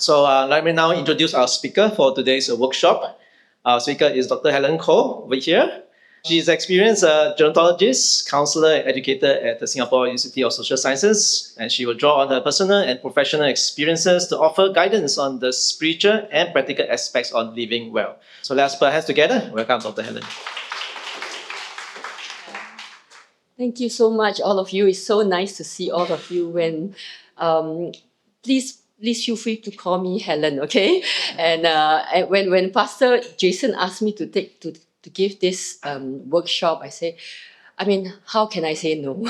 So let me now introduce our speaker for today's workshop. Our speaker is Dr. Helen over here. She's an experienced gerontologist, counselor, and educator at the Singapore Institute of Social Sciences, and she will draw on her personal and professional experiences to offer guidance on the spiritual and practical aspects of living well. So let's put our hands together. Welcome, Dr. Helen. Thank you so much, all of you. It's so nice to see all of you. When please feel free to call me Helen, okay? And when Pastor Jason asked me to give this workshop, I say, how can I say no?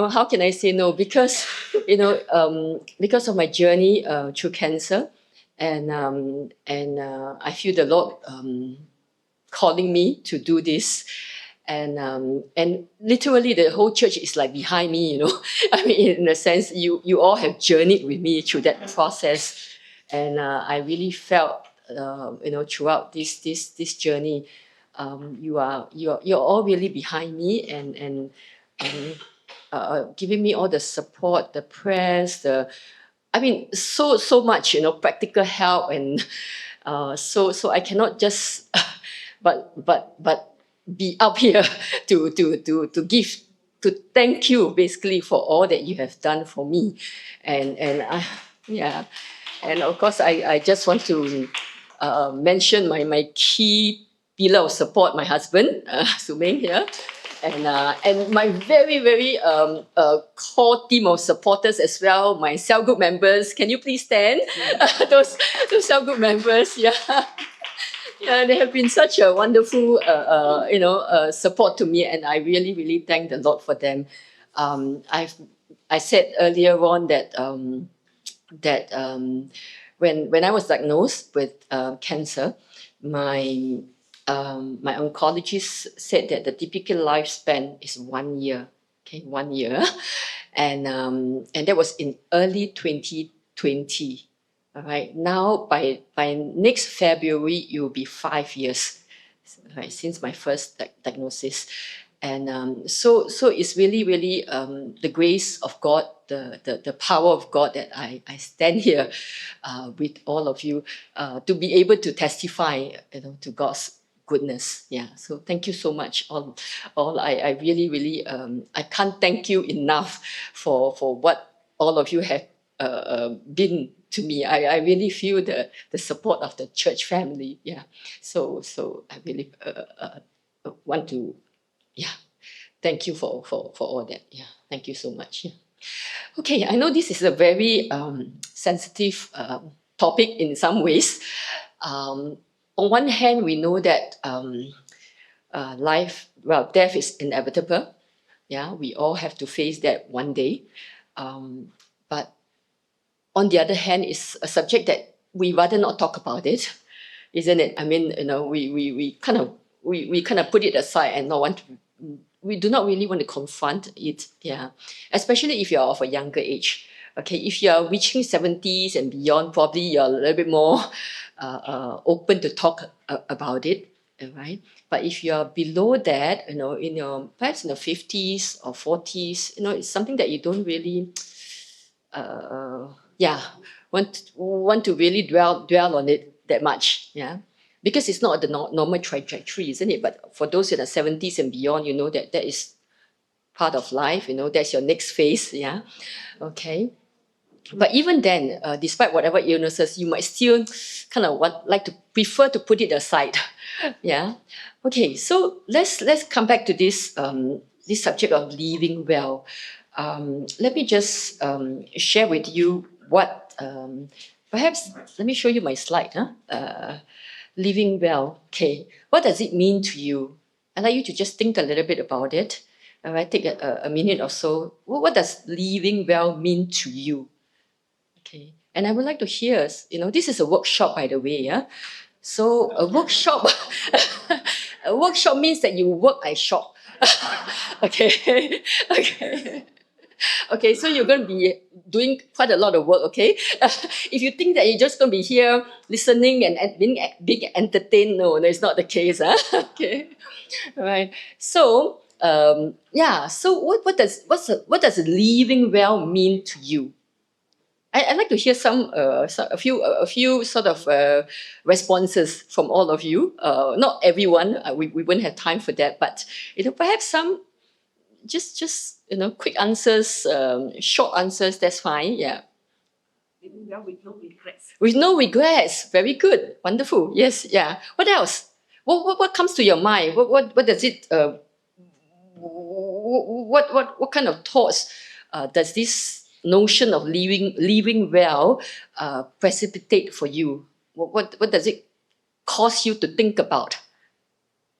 How can I say no? Because because of my journey through cancer, and I feel the Lord calling me to do this. And literally the whole church is like behind me, in a sense, you all have journeyed with me through that process. And I really felt, throughout this journey, you're all really behind me and giving me all the support, the prayers, so much, practical help. And so I cannot just, but be up here to thank you basically for all that you have done for me. And of course I just want to mention my key pillar of support, my husband, Sumeng here, and my very core team of supporters as well, my cell group members. Can you please stand? those cell group members, yeah. Yeah, they have been such a wonderful, support to me, and I really thank the Lord for them. I said earlier on that when I was diagnosed with cancer, my oncologist said that the typical lifespan is 1 year. Okay, 1 year, and that was in early 2020. All right. Now, by next February, it will be 5 years, right, since my first diagnosis, and so it's really the grace of God, the power of God that I stand here with all of you to be able to testify, to God's goodness. Yeah. So thank you so much, all. I really I can't thank you enough for what all of you have been to me. I really feel the support of the church family. Yeah. So I really want to, thank you for all that. Yeah. Thank you so much. Yeah. Okay. I know this is a very sensitive topic in some ways. On one hand, we know that death is inevitable. Yeah. We all have to face that one day. But on the other hand, it's a subject that we rather not talk about it, isn't it? We kind of put it aside and we do not really want to confront it. Yeah, especially if you're of a younger age. Okay, if you're reaching 70s and beyond, probably you're a little bit more open to talk about it, right? But if you're below that, perhaps in the 50s or 40s, it's something that you don't really want to really dwell on it that much, because it's not the normal trajectory, isn't it? But for those in the 70s and beyond, that is part of life. That's your next phase. Okay. But even then, despite whatever illnesses, you might still kind of prefer to put it aside. Yeah. Okay. So let's come back to this subject of living well. Let me just share with you what, perhaps, let me show you my slide. Living well. Okay, what does it mean to you? I'd like you to just think a little bit about it. All right, take a minute or so. What does living well mean to you? Okay, and I would like to hear, this is a workshop, by the way. Yeah, so a workshop, a workshop means that you work, I shop. Okay, okay. Okay, so you're going to be doing quite a lot of work, okay? If you think that you're just going to be here listening and being entertained, no, it's not the case. Okay, all right. So, so what does living well mean to you? I'd like to hear a few sort of responses from all of you. Not everyone, we won't have time for that, but perhaps some just quick answers, short answers. That's fine. Yeah. Living well with no regrets. With no regrets. Very good. Wonderful. Yes. Yeah. What else? What comes to your mind? What does it? What kind of thoughts does this notion of living well precipitate for you? What does it cause you to think about?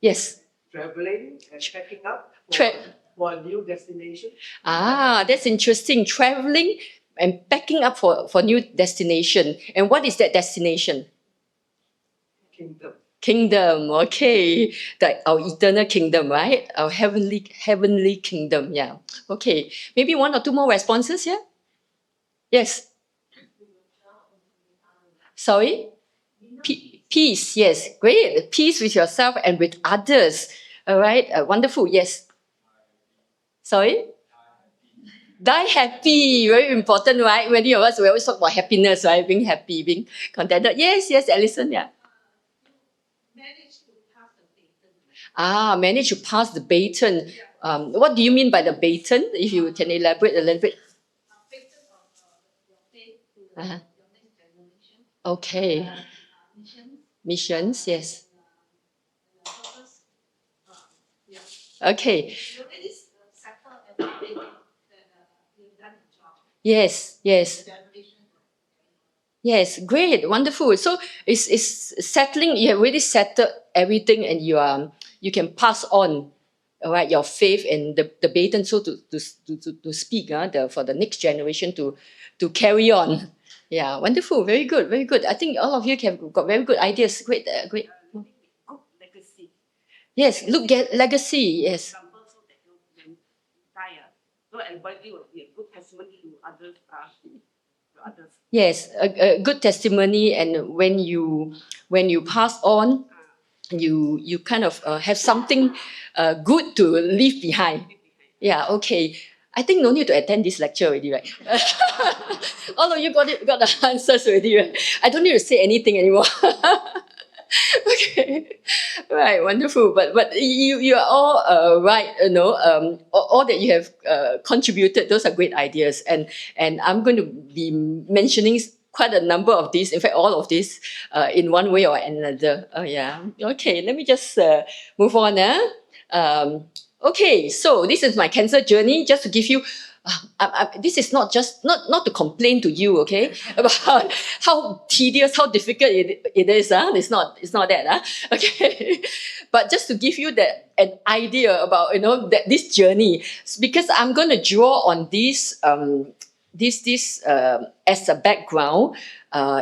Yes. Traveling and packing up Tra- for a new destination. That's interesting. Traveling and packing up for new destination. And what is that destination? Kingdom. Kingdom, okay. Our eternal kingdom, right? Our heavenly kingdom, yeah. Okay. Maybe one or two more responses, yeah? Yes. Sorry? Peace, yes. Great. Peace with yourself and with others. All right. Wonderful. Yes. Sorry? Die happy. Very important, right? Many of us, we always talk about happiness, right? Being happy, being contented. Yes, Alison, yeah. Manage to pass the baton. What do you mean by the baton? If you can elaborate a little bit. Uh-huh. Okay. Missions, yes. Okay. Yes. Yes, great, wonderful. So it's settling. You have really settled everything, and you can pass on, all right, your faith and the baton, so to speak, for the next generation to carry on. Yeah, wonderful, very good, very good. I think all of you have got very good ideas. Great, great. Good legacy. Yes, look at legacy. Yes. Example, so that when you die, so everybody will be a good testimony to others. Yes, a good testimony, and when you pass on, you kind of have something good to leave behind. Yeah, okay. I think no need to attend this lecture already, right? All of you got the answers already, right? I don't need to say anything anymore. Okay, right, wonderful. But you are all right. All that you have contributed. Those are great ideas, and I'm going to be mentioning quite a number of these. In fact, all of these in one way or another. Yeah. Okay. Let me just move on. Okay. So this is my cancer journey. Just to give you. This is not to complain to you, okay, about how tedious, how difficult it is. It's not that. Okay, but just to give you an idea about that this journey, because I'm going to draw on this as a background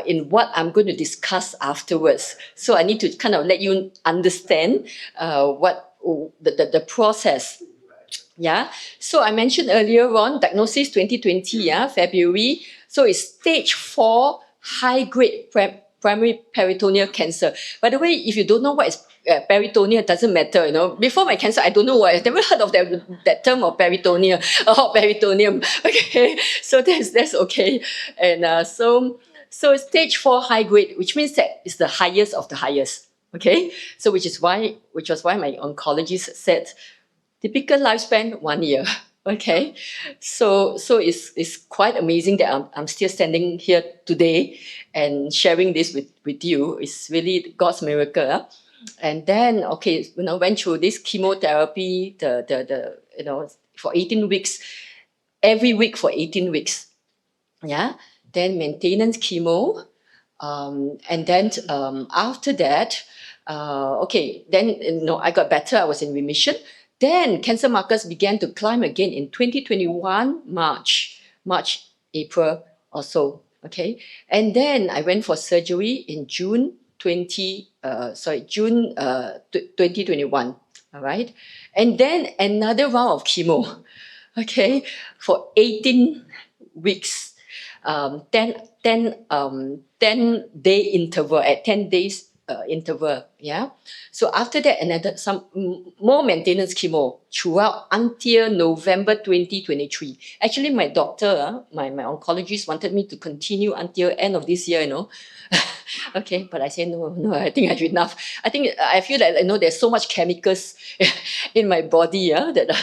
in what I'm going to discuss afterwards. So I need to kind of let you understand what the process. Yeah. So I mentioned earlier on diagnosis 2020, February. So it's stage 4 high-grade primary peritoneal cancer. By the way, if you don't know what is peritoneal, it doesn't matter. Before my cancer, I don't know what. I've never heard of that term of peritoneal or peritoneum. Okay. So that's okay. And so stage 4 high-grade, which means that it's the highest of the highest. Okay. So which was why my oncologist said, typical lifespan 1 year. Okay, so it's quite amazing that I'm still standing here today and sharing this with you. It's really God's miracle. And then went through this chemotherapy, for 18 weeks, every week for 18 weeks. Yeah, then maintenance chemo, and then after that, then I got better. I was in remission. Then cancer markers began to climb again in 2021, March, April or so. Okay. And then I went for surgery in June 2021. All right. And then another round of chemo. Okay. For 18 weeks. 10 day interval at 10 days interval. Yeah. So after that, another some more maintenance chemo throughout until November 2023. Actually, my doctor, my oncologist wanted me to continue until end of this year. Okay, but I say no. I think I have enough. I feel that there's so much chemicals in my body, that I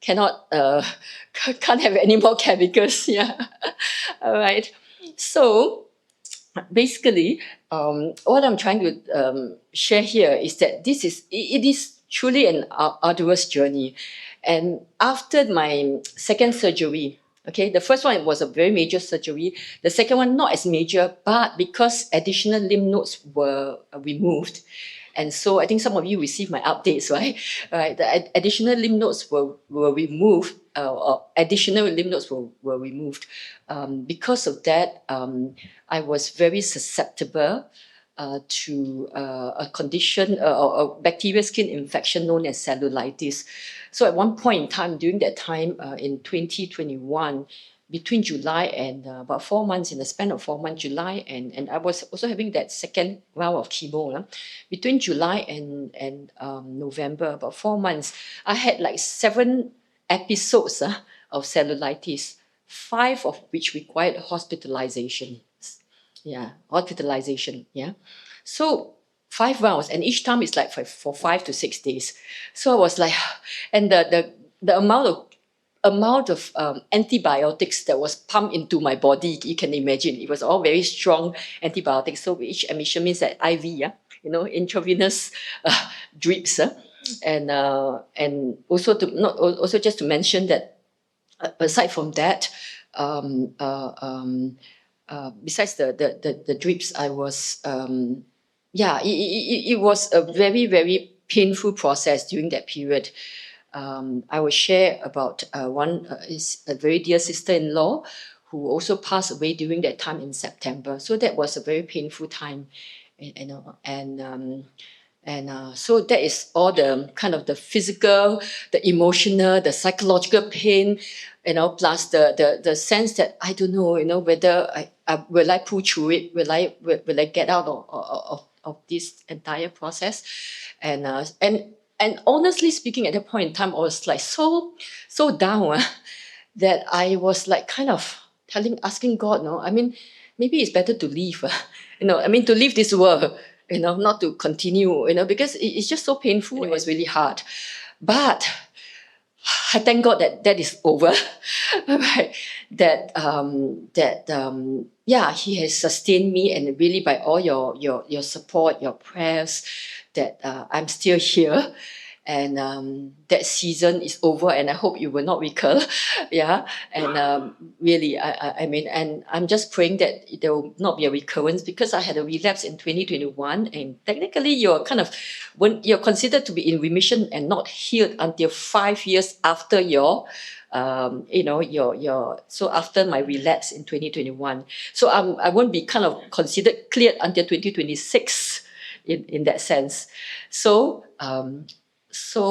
cannot can't have any more chemicals. Yeah. All right. So basically, what I'm trying to share here is that it is truly an arduous journey. And after my second surgery, okay, the first one was a very major surgery. The second one not as major, but because additional lymph nodes were removed, and so I think some of you received my updates, right? Right. The additional lymph nodes were removed, or additional lymph nodes were removed. Because of that, I was very susceptible to a condition, or a bacterial skin infection known as cellulitis. So at one point in time, during that time in 2021, between July and about 4 months, in the span of 4 months, July and I was also having that second round of chemo. Between July and November, about 4 months, I had like 7 episodes of cellulitis, 5 of which required hospitalization. Yeah, hospitalization. Yeah. So 5 rounds, and each time it's like for 5 to 6 days. So I was like, and the amount of antibiotics that was pumped into my body, you can imagine, it was all very strong antibiotics. So each admission means that IV, intravenous drips, and also also just to mention that aside from that, besides the drips, I was it was a very, very painful process during that period. I will share about one is a very dear sister-in-law who also passed away during that time in September. So that was a very painful time, so that is all the kind of the physical, the emotional, the psychological pain, plus the sense that I don't know, whether I will I pull through it, will I get out of this entire process, and honestly speaking, at that point in time, I was like so down that I was like kind of asking God, no, I mean, maybe it's better to leave, to leave this world, not to continue, because it's just so painful. It was really hard, but I thank God that is over, right? He has sustained me, and really by all your support, your prayers, that I'm still here, and that season is over, and I hope you will not recur. Yeah. And really, I mean, and I'm just praying that there will not be a recurrence, because I had a relapse in 2021, and technically when you're considered to be in remission and not healed until 5 years after your so after my relapse in 2021. So I won't be kind of considered cleared until 2026 in that sense. So the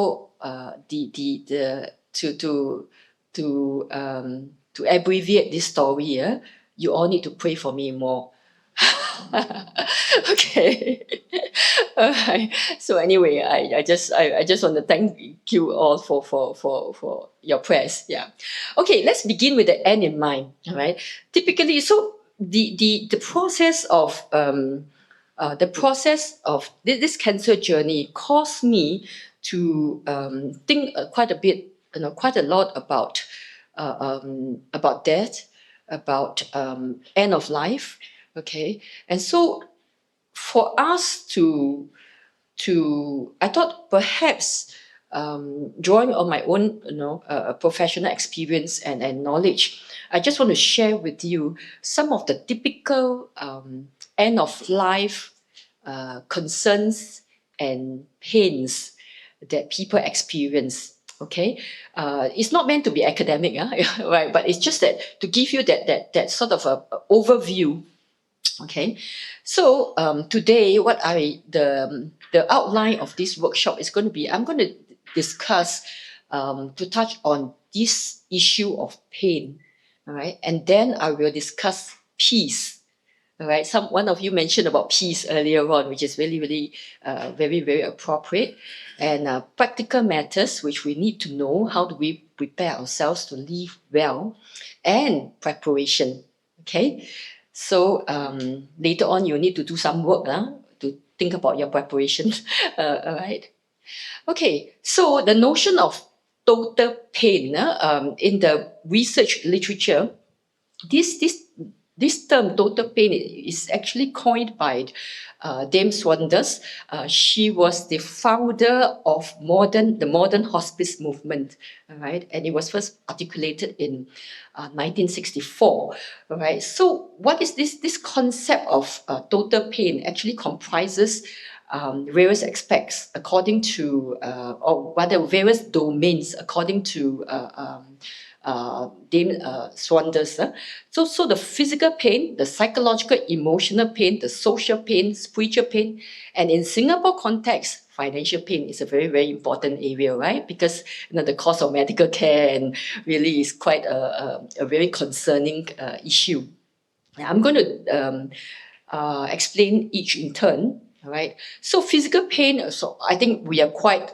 to abbreviate this story, you all need to pray for me more. Okay. All right. So anyway, I just want to thank you all for your prayers. Yeah. Okay, let's begin with the end in mind. All right. Typically, so the process of this cancer journey caused me to think quite a lot about death, about end of life. Okay, and so for us to I thought perhaps drawing on my own professional experience and knowledge, I just want to share with you some of the typical end of life concerns and pains that people experience. Okay, it's not meant to be academic, right? But it's just that to give you that sort of a overview. Okay, so today the outline of this workshop is going to be, I'm going to discuss to touch on this issue of pain, all right, and then I will discuss peace. All right. One of you mentioned about peace earlier on, which is really, really very, very appropriate. And practical matters, which we need to know. How do we prepare ourselves to live well? And preparation. Okay. So later on, you need to do some work to think about your preparation. All right. Okay. So the notion of total pain in the research literature, this term total pain is actually coined by Dame Swaندers. She was the founder of the modern hospice movement, all right, and it was first articulated in 1964. All right, so what is this? This concept of total pain actually comprises various aspects according to, or rather, various domains according to Dame Swaندers. So the physical pain, the psychological, emotional pain, the social pain, spiritual pain, and in Singapore context, financial pain is a very, very important area, right? Because the cost of medical care and really is quite a very concerning issue. I'm going to explain each in turn. All right. So physical pain. So I think we are quite.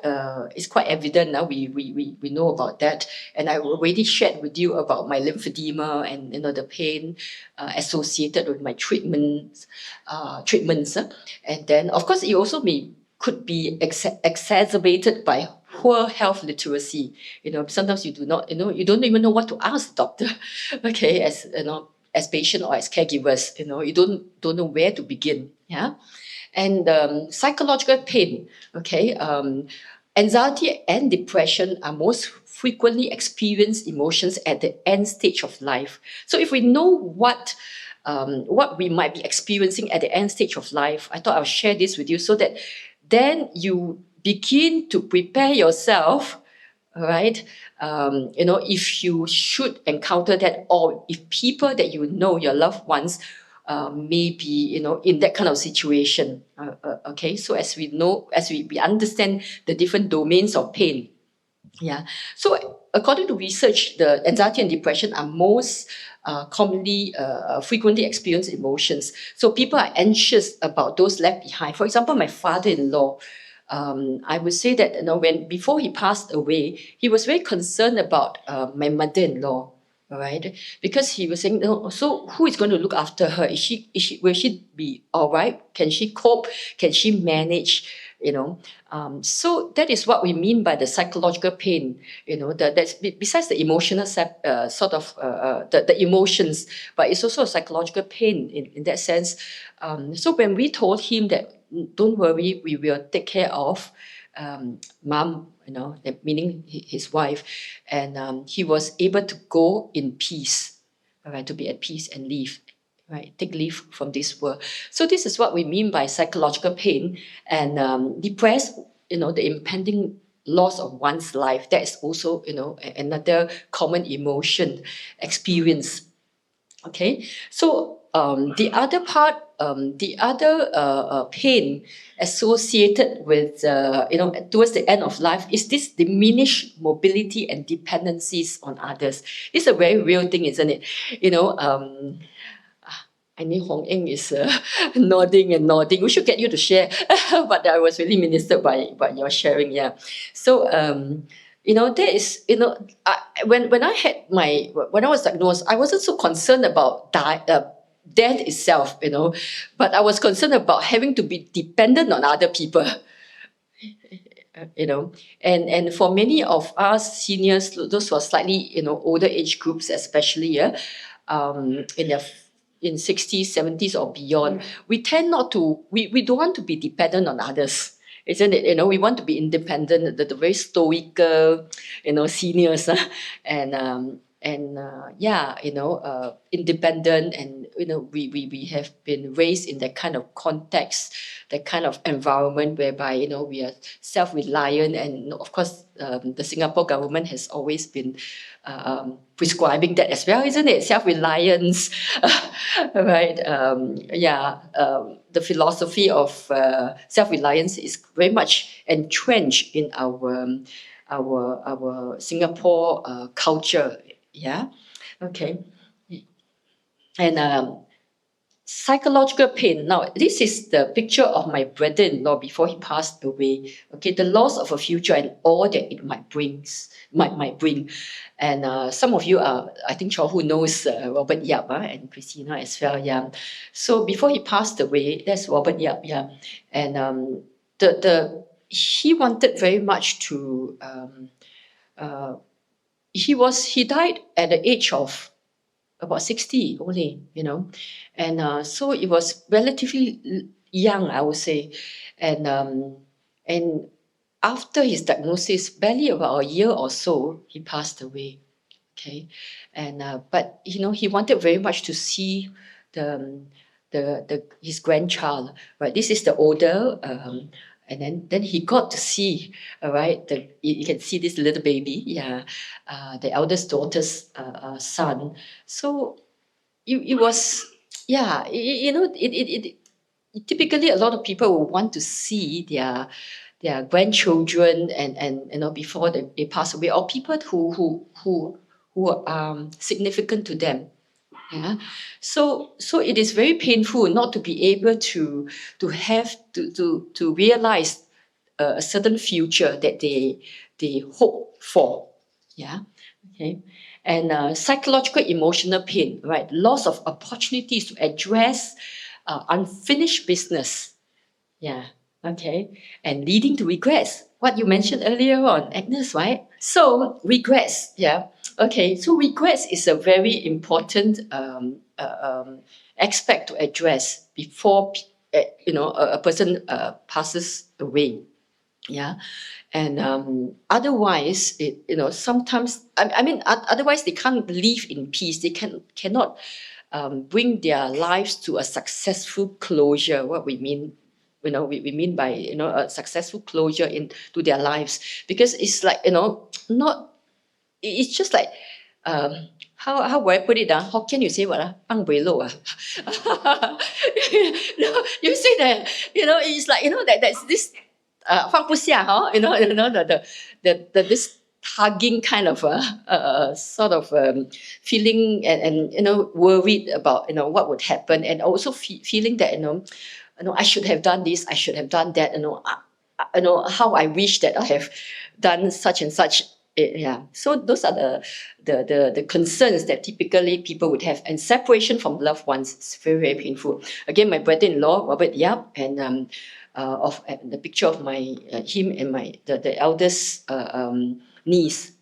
It's quite evident now. We know about that, and I already shared with you about my lymphedema and the pain associated with my treatments. And then of course it also could be exacerbated by poor health literacy. Sometimes you do not. You don't even know what to ask the doctor. Okay, as patient or as caregivers, you don't know where to begin. Yeah. And psychological pain, okay, anxiety and depression are most frequently experienced emotions at the end stage of life. So if we know what we might be experiencing at the end stage of life, I thought I'll share this with you so that then you begin to prepare yourself. All right. If you should encounter that, or if people that your loved ones, may be, in that kind of situation. Okay. So as we know, as we understand the different domains of pain. Yeah. So according to research, the anxiety and depression are most commonly, frequently experienced emotions. So people are anxious about those left behind. For example, my father-in-law, I would say that before he passed away, he was very concerned about my mother-in-law. All right, because he was saying, no, so who is going to look after her? Will she be all right? Can she cope? Can she manage? So that is what we mean by the psychological pain. That's besides the emotional the emotions, but it's also a psychological pain in that sense. So when we told him that, don't worry, we will take care of mom, that meaning his wife, and he was able to go in peace, all right, to be at peace and leave, right, take leave from this world. So this is what we mean by psychological pain. And depressed, the impending loss of one's life, that is also another common emotion experience. Okay, so the other part, the other pain associated with towards the end of life is this diminished mobility and dependencies on others. It's a very real thing, isn't it? I mean, Hong Eng is nodding and nodding. We should get you to share, but I was really ministered by your sharing. Yeah, so there is when I had when I was diagnosed, I wasn't so concerned about death itself, but I was concerned about having to be dependent on other people. And for many of us seniors, those who are slightly older age groups, especially, in 60s, 70s or beyond, we tend not to, we don't want to be dependent on others, isn't it? We want to be independent, the very stoical, seniors, independent, and we have been raised in that kind of context, that kind of environment whereby we are self-reliant, and of course the Singapore government has always been prescribing that as well, isn't it? Self-reliance, right? The philosophy of self-reliance is very much entrenched in our Singapore culture. Yeah. Okay. And psychological pain. Now, this is the picture of my brother-in-law before he passed away. Okay, the loss of a future and all that it might bring. And some of you are, I think, who knows Robert Yap and Christina as well. Yeah. So before he passed away, that's Robert Yap. Yeah, and he wanted very much to. He died at the age of about 60 only, and so it was relatively young, I would say, and after his diagnosis, barely about a year or so, he passed away. Okay, and but he wanted very much to see the his grandchild. Right, this is the older. And then he got to see, all right, you can see this little baby, yeah, the eldest daughter's son. So it was, yeah, typically a lot of people will want to see their grandchildren and before they pass away, or people who are significant to them. Yeah. So it is very painful not to be able to have to realize a certain future that they hope for. Yeah. Okay. And psychological emotional pain, right? Loss of opportunities to address unfinished business. Yeah. Okay. And leading to regrets. What you mentioned earlier on, Agnes, right? So regrets. Yeah. Okay. So regrets is a very important aspect to address before a person passes away. Yeah. And otherwise sometimes otherwise they can't live in peace. They cannot bring their lives to a successful closure. What we mean, we mean by a successful closure into their lives, because it's like not it's just like how would I put it down? Hokkien you say what? Pang bui lo no, you say that it's like that there's this 放不下 huh? The this tugging kind of sort of feeling and worried about what would happen, and also feeling that I should have done this, I should have done that, how I wish that I have done such and such. Yeah, so those are the concerns that typically people would have. And separation from loved ones is very, very painful. Again, my brother-in-law Robert Yap, and of the picture of my him and the eldest niece,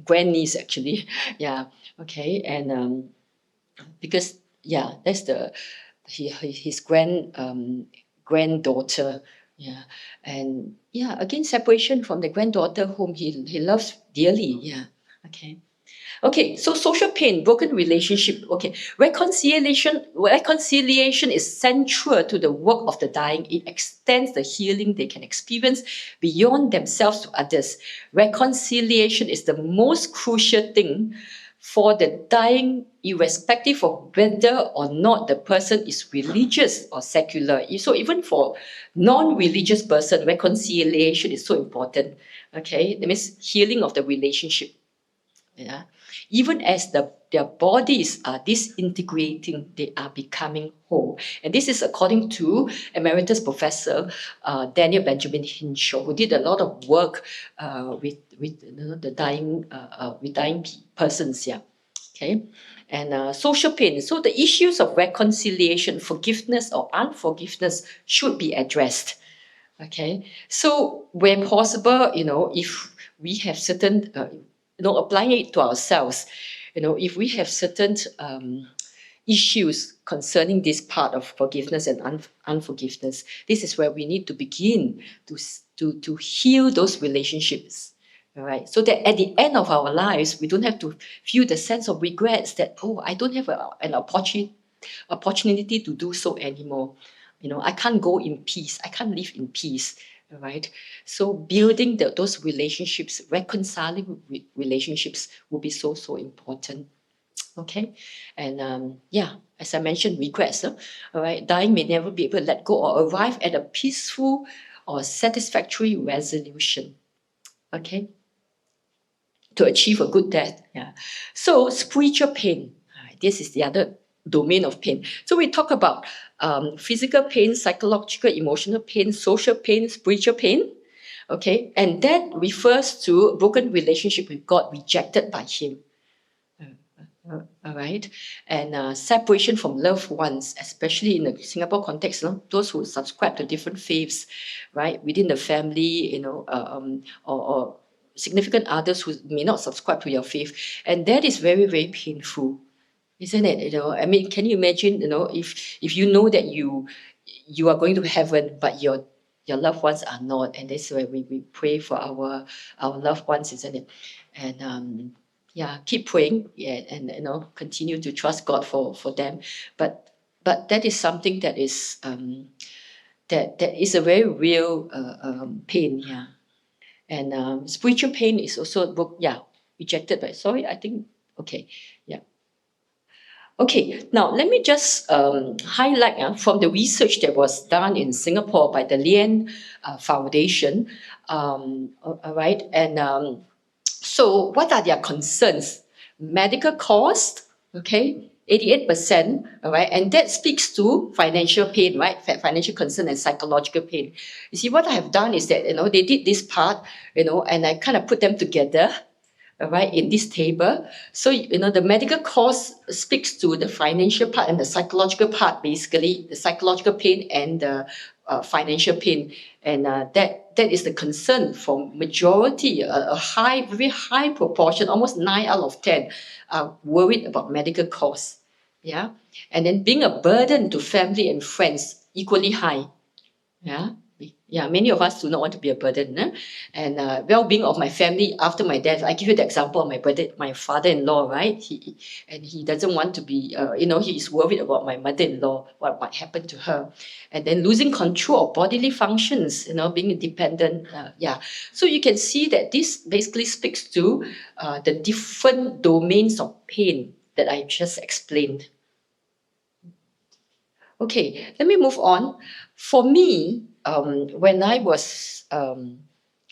grandniece actually. Yeah. Okay. And because that's his granddaughter. Yeah. And again, separation from the granddaughter whom he loves dearly. Yeah. Okay, so social pain, broken relationship. Okay, reconciliation is central to the work of the dying. It extends the healing they can experience beyond themselves to others. Reconciliation is the most crucial thing for the dying, irrespective of whether or not the person is religious or secular. So even for non-religious person, reconciliation is so important. Okay, that means healing of the relationship. Yeah. Even as their bodies are disintegrating, they are becoming whole. And this is according to Emeritus Professor Daniel Benjamin Hinshaw, who did a lot of work with the dying persons. Yeah. Okay. And social pain. So the issues of reconciliation, forgiveness or unforgiveness should be addressed. Okay. So where possible, if we have certain applying it to ourselves, if we have certain issues concerning this part of forgiveness and unforgiveness, this is where we need to begin to heal those relationships. All right, so that at the end of our lives, we don't have to feel the sense of regrets that, I don't have an opportunity to do so anymore. I can't go in peace. I can't live in peace. All right. So building those relationships, reconciling relationships will be so important. Okay. And as I mentioned, regrets. All right. Dying may never be able to let go or arrive at a peaceful or satisfactory resolution. Okay. To achieve a good death. Yeah. So spiritual pain. All right, this is the other domain of pain. So we talk about physical pain, psychological, emotional pain, social pain, spiritual pain. Okay, and that refers to broken relationship with God, rejected by Him. All right, and separation from loved ones, especially in the Singapore context, those who subscribe to different faiths, right, within the family, or significant others who may not subscribe to your faith, and that is very, very painful, isn't it? I mean, can you imagine? If you know that you are going to heaven, but your loved ones are not, and that's why we pray for our loved ones, isn't it? And yeah, keep praying, yeah, and continue to trust God for them. But that is something that is that is a very real pain, yeah. And spiritual pain is also rejected by. Sorry, I think okay, yeah. Okay, now let me just highlight from the research that was done in Singapore by the Lien Foundation. All right, and so what are their concerns? Medical cost, okay, 88%, all right, and that speaks to financial pain, right? Financial concern and psychological pain. You see, what I have done is that they did this part, and I kind of put them together, all right, in this table. So, the medical cost speaks to the financial part and the psychological part, basically, the psychological pain and the financial pain. And that is the concern for majority, a high, very high proportion, almost 9 out of 10 are worried about medical costs. Yeah. And then being a burden to family and friends, equally high. Yeah. Yeah, many of us do not want to be a burden. And well-being of my family after my death. I give you the example of my father-in-law, right? He doesn't want to be, he is worried about my mother-in-law, what might happen to her. And then losing control of bodily functions, being independent. So you can see that this basically speaks to the different domains of pain that I just explained. Okay, let me move on. For me, when I was, as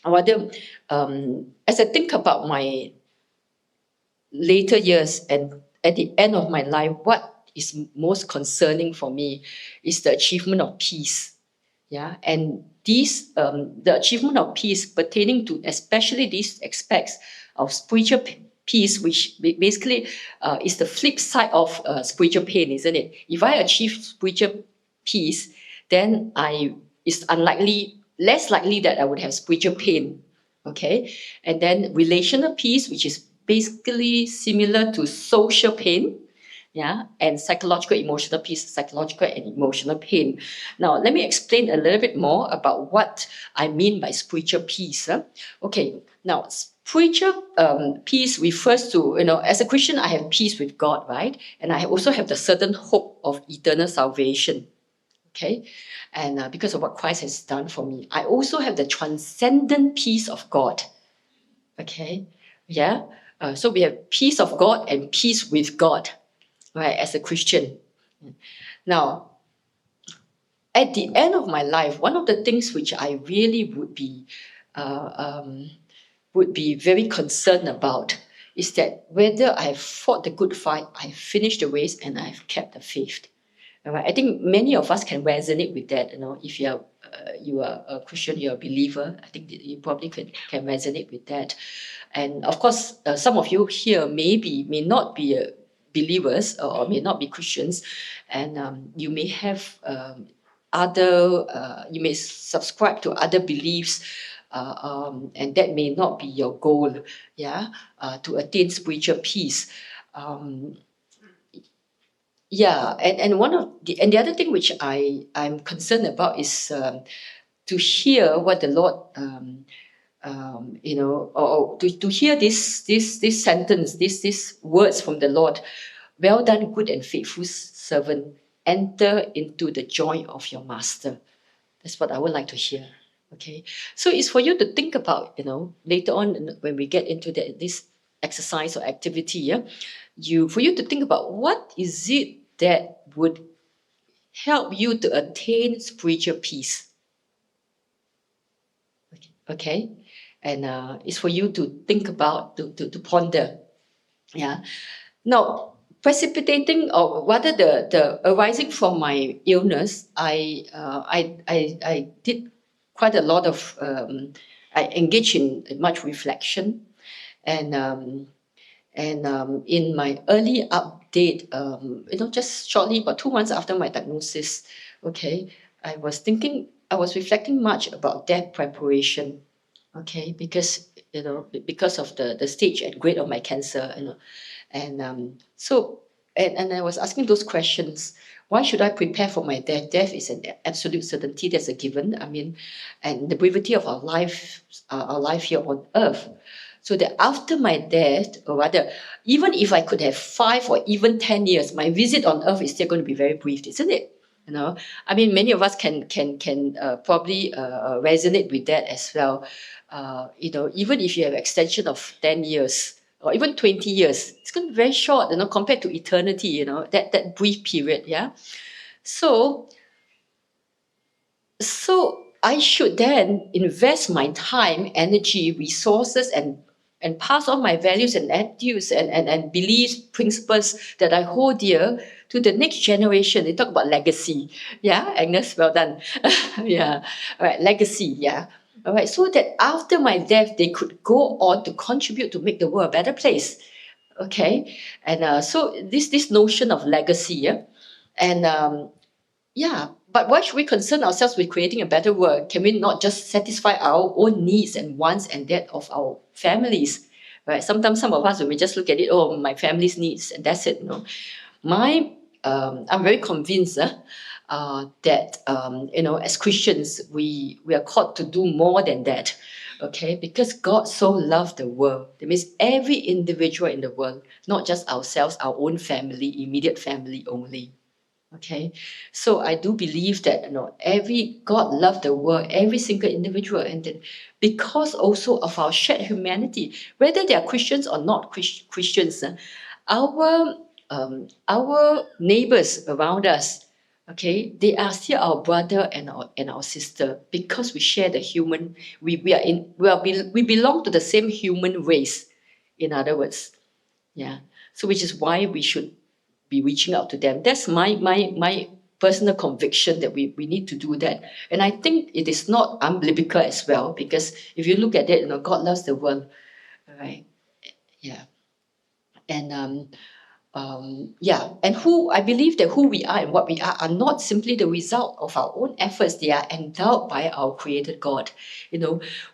I think about my later years and at the end of my life, what is most concerning for me is the achievement of peace. Yeah, and the achievement of peace pertaining to especially these aspects of spiritual peace, which basically is the flip side of spiritual pain, isn't it? If I achieve spiritual peace, then it's less likely that I would have spiritual pain. Okay, and then relational peace, which is basically similar to social pain, yeah, and psychological and emotional pain. Now, let me explain a little bit more about what I mean by spiritual peace. Okay, now spiritual peace refers to, as a Christian, I have peace with God, right? And I also have the certain hope of eternal salvation. Okay, and because of what Christ has done for me, I also have the transcendent peace of God. Okay, yeah. So we have peace of God and peace with God, right, as a Christian. Now, at the end of my life, one of the things which I really would be very concerned about is that whether I've fought the good fight, I've finished the race, and I've kept the faith. All right. I think many of us can resonate with that. If you are a Christian, you're a believer, I think that you probably can resonate with that. And of course, some of you here may not be believers or may not be Christians, and you may have you may subscribe to other beliefs, and that may not be your goal, yeah, to attain spiritual peace. Yeah, and the other thing which I'm concerned about is to hear what the Lord or to hear this sentence, these words from the Lord. Well done, good and faithful servant. Enter into the joy of your master. That's what I would like to hear. Okay, so it's for you to think about. Later on when we get into this exercise or activity, yeah, for you to think about what is it that would help you to attain spiritual peace. Okay, and it's for you to think about, to ponder. Yeah. Now, precipitating, or rather the arising from my illness, I did quite a lot of, I engaged in much reflection, and in my early update, just shortly about 2 months after my diagnosis, okay, I was reflecting much about death preparation, okay, because of the stage and grade of my cancer, and I was asking those questions. Why should I prepare for my death? Death is an absolute certainty. That's a given. I mean, and the brevity of our life here on earth. So that after my death, or rather, even if I could have 5 or even 10 years, my visit on earth is still going to be very brief, isn't it? I mean, many of us can probably resonate with that as well. Even if you have extension of 10 years or even 20 years, it's going to be very short, compared to eternity, that brief period, yeah. So I should then invest my time, energy, resources, and pass on my values and attitudes and beliefs, principles that I hold dear to the next generation. They talk about legacy. Yeah, Agnes, well done. Yeah, all right, legacy, yeah. All right, so that after my death, they could go on to contribute to make the world a better place. Okay, and so this notion of legacy, yeah, and yeah, but why should we concern ourselves with creating a better world? Can we not just satisfy our own needs and wants and that of our families? Right? Sometimes some of us, when we just look at it, oh, my family's needs, and that's it. I'm very convinced that as Christians, we are called to do more than that. Okay, because God so loved the world. That means every individual in the world, not just ourselves, our own family, immediate family only. Okay, so I do believe that every God loved the world, every single individual, and then because also of our shared humanity, whether they are Christians or not Christians, our neighbors around us, okay, they are still our brother and our sister, because we share the human. We belong to the same human race. In other words, yeah. So which is why we should be reaching out to them. That's my personal conviction that we need to do that. And I think it is not unbiblical as well, because if you look at it, God loves the world, right? Yeah. And and who I believe that who we are and what we are not simply the result of our own efforts. They are endowed by our created God.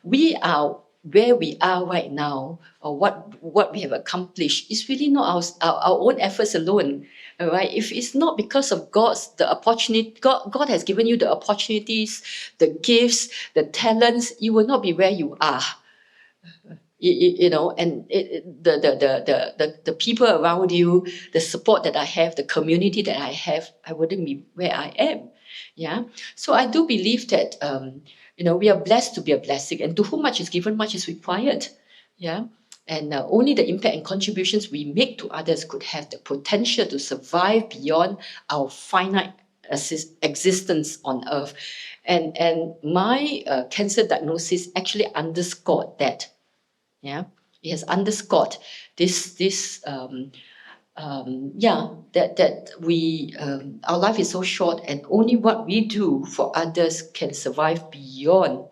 We are where we are right now, or what we have accomplished, is really not our own efforts alone. All right. If it's not because of the opportunity, God has given you the opportunities, the gifts, the talents, you will not be where you are. And the people around you, the support that I have, the community that I have, I wouldn't be where I am. Yeah. So I do believe that we are blessed to be a blessing, and to whom much is given, much is required. Yeah. And only the impact and contributions we make to others could have the potential to survive beyond our finite existence on earth. And my cancer diagnosis actually underscored that. Yeah, it has underscored that we our life is so short, and only what we do for others can survive beyond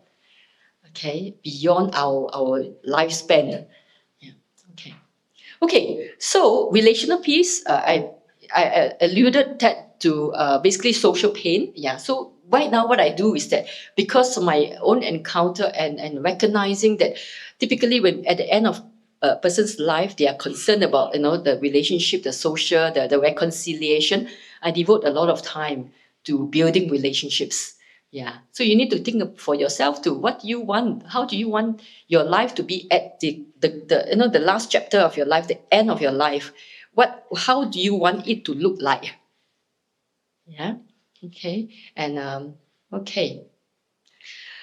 our lifespan. Yeah. Okay. So relational peace, I alluded that to basically social pain. Yeah. So right now, what I do is that, because of my own encounter and recognizing that typically when at the end of a person's life, they are concerned about the relationship, the social, the reconciliation. I devote a lot of time to building relationships. Yeah. So you need to think for yourself too. What do you want? How do you want your life to be at the last chapter of your life, the end of your life? How do you want it to look like? Yeah. Okay. And okay.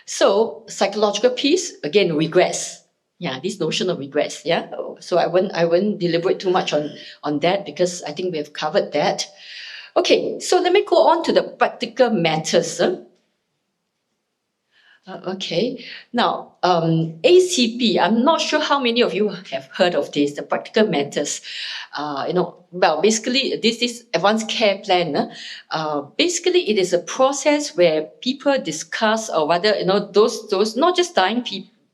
So psychological peace, again, regrets. Yeah, this notion of regrets. Yeah. So I won't deliberate too much on that, because I think we have covered that. Okay, so let me go on to the practical matters. Okay. Now, ACP, I'm not sure how many of you have heard of this, the practical matters. Well, basically, this advanced care plan, basically, it is a process where people discuss, or rather, those not just dying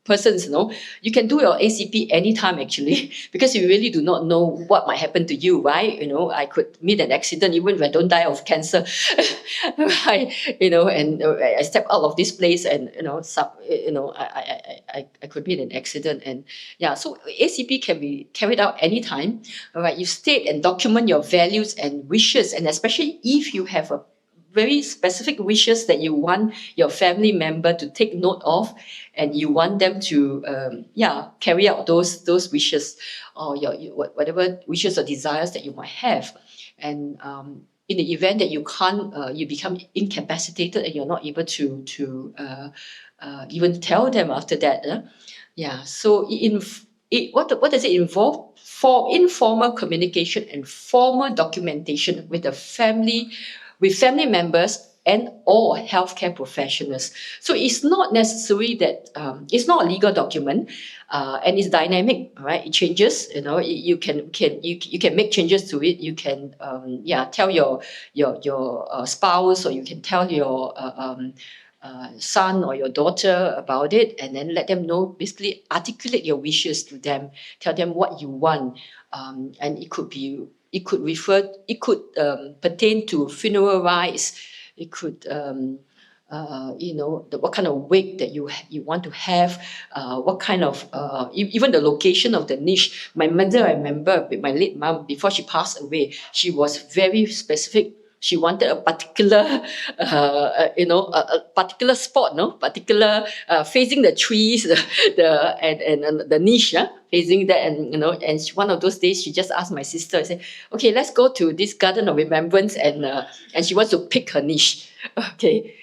persons, you can do your ACP anytime actually, because you really do not know what might happen to you, right? I could meet an accident even if I don't die of cancer, right? And I step out of this place and I could meet an accident, and yeah, so ACP can be carried out anytime. All right, you state and document your values and wishes, and especially if you have a very specific wishes that you want your family member to take note of, and you want them to carry out those wishes, or whatever wishes or desires that you might have. And in the event that you can't, you become incapacitated and you're not able to even tell them after that. So what does it involve? For informal communication and formal documentation with family members and or healthcare professionals. So it's not necessary that it's not a legal document, and it's dynamic, right? It changes. You can make changes to it. You can tell your spouse, or you can tell your son or your daughter about it, and then let them know. Basically, articulate your wishes to them. Tell them what you want, and it could pertain to funeral rites. It could what kind of wake that you want to have, what kind of even the location of the niche. My mother, I remember with my late mom, before she passed away, she was very specific. She wanted a particular, a particular spot, no, particular facing the trees, and the niche, facing that, and one of those days she just asked my sister, said, "Okay, let's go to this garden of remembrance," and she wants to pick her niche, okay.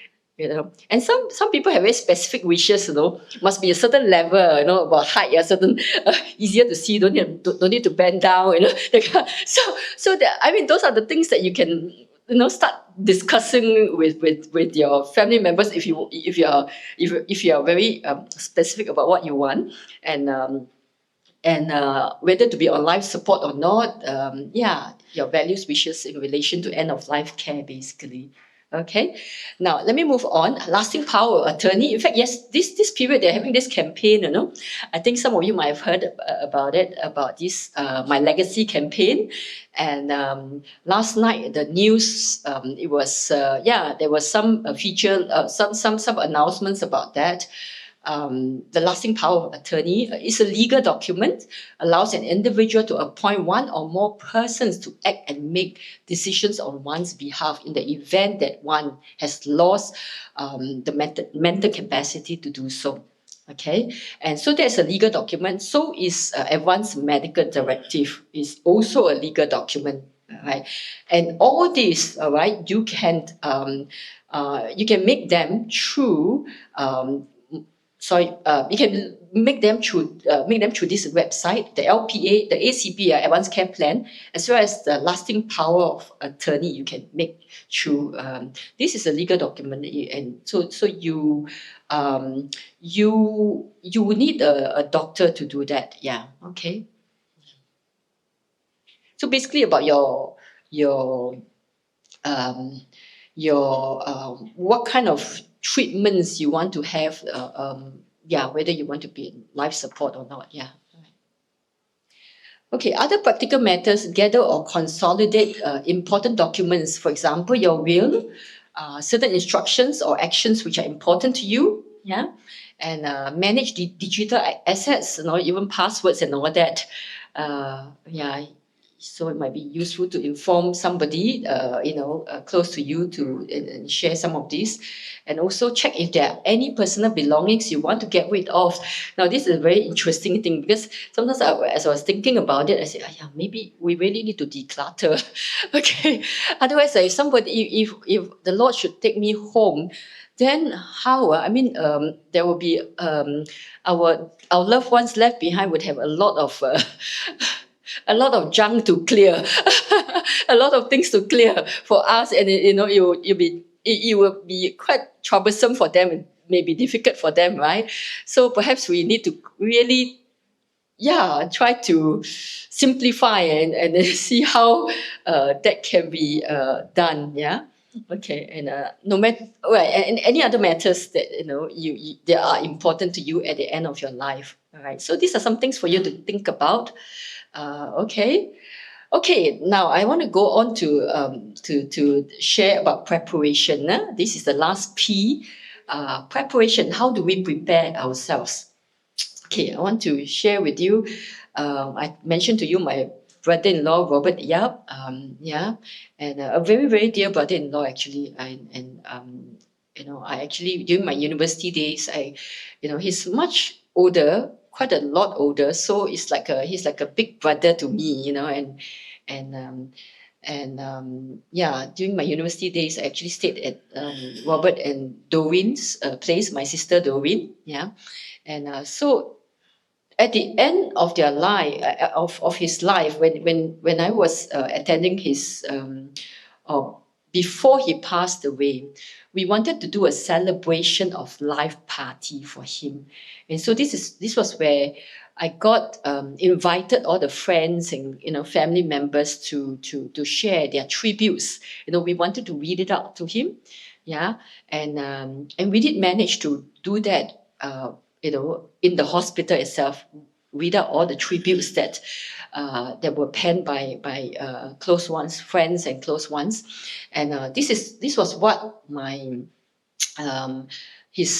And some people have very specific wishes, must be a certain level, about height, certain easier to see, don't need to bend down, so that, I mean, those are the things that you can start discussing with your family members, if you are very specific about what you want, and whether to be on life support or not. Your values, wishes in relation to end of life care, basically. Okay, now let me move on. Lasting power of attorney. In fact, yes, this period they're having this campaign. I think some of you might have heard about it, about this My Legacy campaign. And last night the news, it was there was some feature, some announcements about that. The lasting power of attorney is a legal document, allows an individual to appoint one or more persons to act and make decisions on one's behalf in the event that one has lost the mental capacity to do so. Okay, and so that's a legal document. So is Advanced Medical Directive is also a legal document, right? And all this, all right, you can make them through. You can make them through this website, the LPA, the ACP, Advanced Care Plan, as well as the lasting power of attorney. You can make through. This is a legal document, and so you would need a doctor to do that. Yeah. Okay. So basically, about your what kind of treatments you want to have, whether you want to be in life support or not. Okay, other practical matters: gather or consolidate important documents. For example, your will, certain instructions or actions which are important to you. And manage the digital assets, even passwords and all that. So it might be useful to inform somebody, close to you, and share some of these, and also check if there are any personal belongings you want to get rid of. Now, this is a very interesting thing, because sometimes as I was thinking about it, I said, maybe we really need to declutter. Okay, otherwise, if the Lord should take me home, then how? I mean, there will be our loved ones left behind would have a lot of a lot of junk to clear, a lot of things to clear for us, and it will be quite troublesome for them may be difficult for them, right? So perhaps we need to really, yeah, try to simplify and then see how that can be done. Yeah. Okay. And no matter, well, and any other matters that you they are important to you at the end of your life. All right. So these are some things for you to think about. Okay. Okay, now I want to go on to share about preparation. This is the last P, preparation. How do we prepare ourselves? Okay, I want to share with you. I mentioned to you my brother-in-law Robert Yap. Yeah, and a very very dear brother-in-law actually. I actually during my university days, he's much older, quite a lot older. So it's like he's like a big brother to me, and yeah, during my university days, I actually stayed at Robert and Doreen's place, my sister Doreen. Yeah, and so at the end of their life, of his life, when I was attending his or before he passed away, we wanted to do a celebration of life party for him, and so this was where I got invited all the friends and family members to share their tributes. We wanted to read it out to him, yeah, and we did manage to do that. In the hospital itself, read out all the tributes that were penned by close ones, friends and close ones, and this was what my um, his